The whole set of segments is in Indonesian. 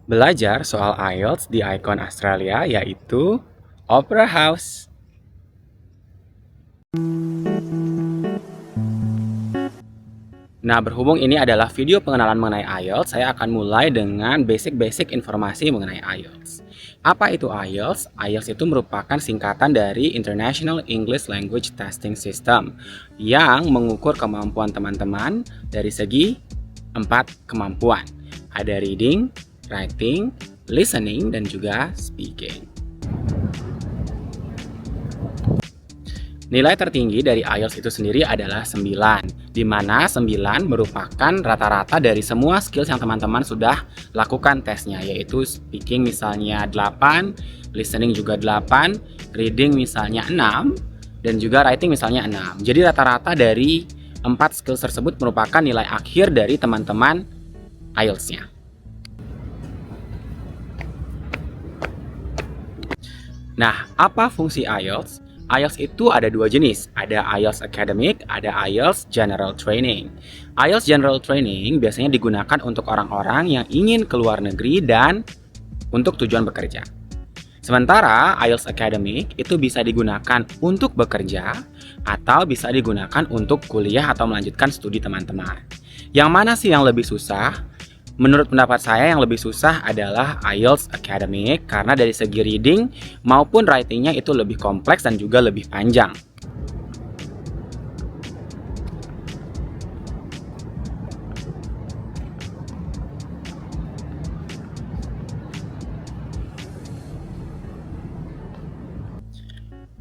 Belajar soal IELTS di ikon Australia yaitu Opera House. Nah, berhubung ini adalah video pengenalan mengenai IELTS, saya akan mulai dengan basic-basic informasi mengenai IELTS. Apa itu IELTS? IELTS itu merupakan singkatan dari International English Language Testing System yang mengukur kemampuan teman-teman dari segi 4 kemampuan. Ada reading, writing, listening, dan juga speaking. Nilai tertinggi dari IELTS itu sendiri adalah 9, di mana 9 merupakan rata-rata dari semua skills yang teman-teman sudah lakukan tesnya, yaitu speaking misalnya 8, listening juga 8, reading misalnya 6, dan juga writing misalnya 6. Jadi rata-rata dari 4 skills tersebut merupakan nilai akhir dari teman-teman IELTS-nya. Nah, apa fungsi IELTS? IELTS itu ada dua jenis, ada IELTS Academic, ada IELTS General Training. IELTS General Training biasanya digunakan untuk orang-orang yang ingin keluar negeri dan untuk tujuan bekerja. Sementara IELTS Academic itu bisa digunakan untuk bekerja atau bisa digunakan untuk kuliah atau melanjutkan studi teman-teman. Yang mana sih yang lebih susah? Menurut pendapat saya yang lebih susah adalah IELTS Academic karena dari segi reading maupun writingnya itu lebih kompleks dan juga lebih panjang.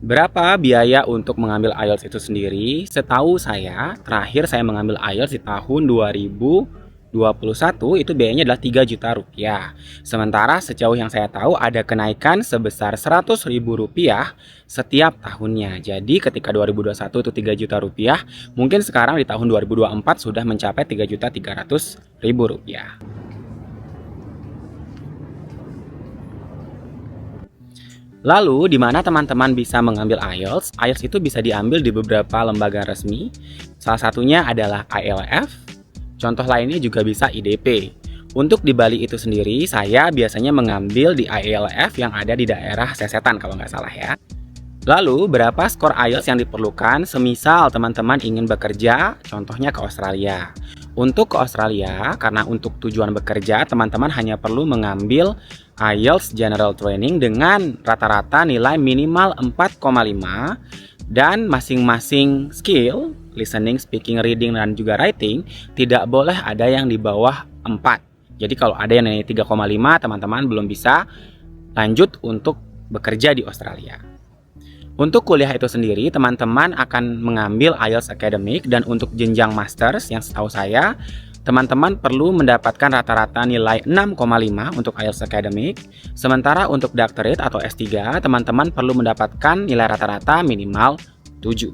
Berapa biaya untuk mengambil IELTS itu sendiri? Setahu saya, terakhir saya mengambil IELTS di tahun 2021 itu biayanya adalah 3 juta rupiah. Sementara sejauh yang saya tahu ada kenaikan sebesar 100 ribu rupiah setiap tahunnya. Jadi ketika 2021 itu 3 juta rupiah, mungkin sekarang di tahun 2024 sudah mencapai 3 juta 300 ribu rupiah. Lalu, di mana teman-teman bisa mengambil IELTS? IELTS itu bisa diambil di beberapa lembaga resmi. Salah satunya adalah ILF. Contoh lainnya juga bisa IDP. Untuk di Bali itu sendiri, saya biasanya mengambil di ILF yang ada di daerah Sesetan kalau nggak salah ya. Lalu, berapa skor IELTS yang diperlukan? Semisal teman-teman ingin bekerja, contohnya ke Australia. Untuk ke Australia, karena untuk tujuan bekerja, teman-teman hanya perlu mengambil IELTS General Training dengan rata-rata nilai minimal 4,5 dan masing-masing skill, listening, speaking, reading, dan juga writing, tidak boleh ada yang di bawah 4. Jadi kalau ada yang nilai 3,5, teman-teman belum bisa lanjut untuk bekerja di Australia. Untuk kuliah itu sendiri, teman-teman akan mengambil IELTS Academic dan untuk jenjang Masters yang setahu saya, teman-teman perlu mendapatkan rata-rata nilai 6,5 untuk IELTS Academic. Sementara untuk Doctorate atau S3, teman-teman perlu mendapatkan nilai rata-rata minimal 7.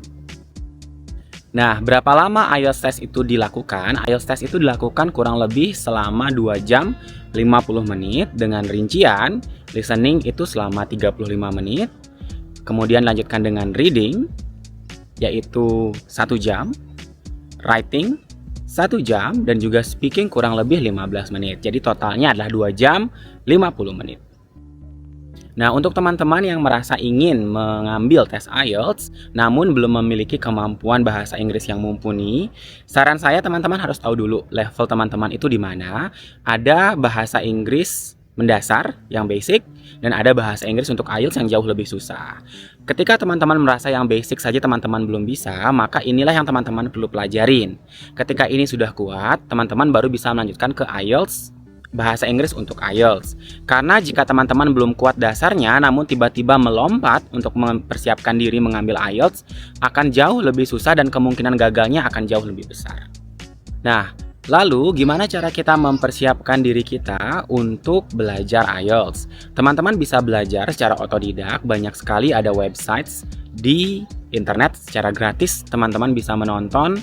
Nah, berapa lama IELTS test itu dilakukan? IELTS test itu dilakukan kurang lebih selama 2 jam 50 menit dengan rincian listening itu selama 35 menit. Kemudian lanjutkan dengan reading, yaitu 1 jam, writing 1 jam, dan juga speaking kurang lebih 15 menit. Jadi totalnya adalah 2 jam 50 menit. Nah, untuk teman-teman yang merasa ingin mengambil tes IELTS, namun belum memiliki kemampuan bahasa Inggris yang mumpuni, saran saya teman-teman harus tahu dulu level teman-teman itu di mana. Ada bahasa Inggris mendasar yang basic dan ada bahasa Inggris untuk IELTS yang jauh lebih susah. Ketika teman-teman merasa yang basic saja teman-teman belum bisa, maka inilah yang teman-teman perlu pelajarin. Ketika ini sudah kuat, teman-teman baru bisa melanjutkan ke IELTS bahasa Inggris untuk IELTS. Karena jika teman-teman belum kuat dasarnya namun tiba-tiba melompat untuk mempersiapkan diri mengambil IELTS, akan jauh lebih susah dan kemungkinan gagalnya akan jauh lebih besar. Nah, lalu, gimana cara kita mempersiapkan diri kita untuk belajar IELTS? Teman-teman bisa belajar secara otodidak, banyak sekali ada websites di internet secara gratis. Teman-teman bisa menonton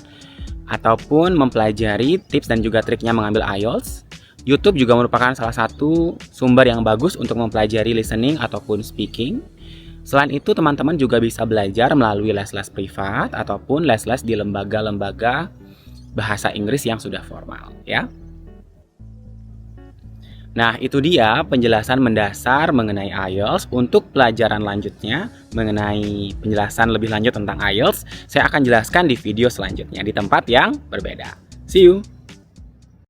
ataupun mempelajari tips dan juga triknya mengambil IELTS. YouTube juga merupakan salah satu sumber yang bagus untuk mempelajari listening ataupun speaking. Selain itu, teman-teman juga bisa belajar melalui les-les privat ataupun les-les di lembaga-lembaga bahasa Inggris yang sudah formal ya. Nah, itu dia penjelasan mendasar mengenai IELTS. Untuk pelajaran lanjutnya mengenai penjelasan lebih lanjut tentang IELTS, saya akan jelaskan di video selanjutnya di tempat yang berbeda. See you!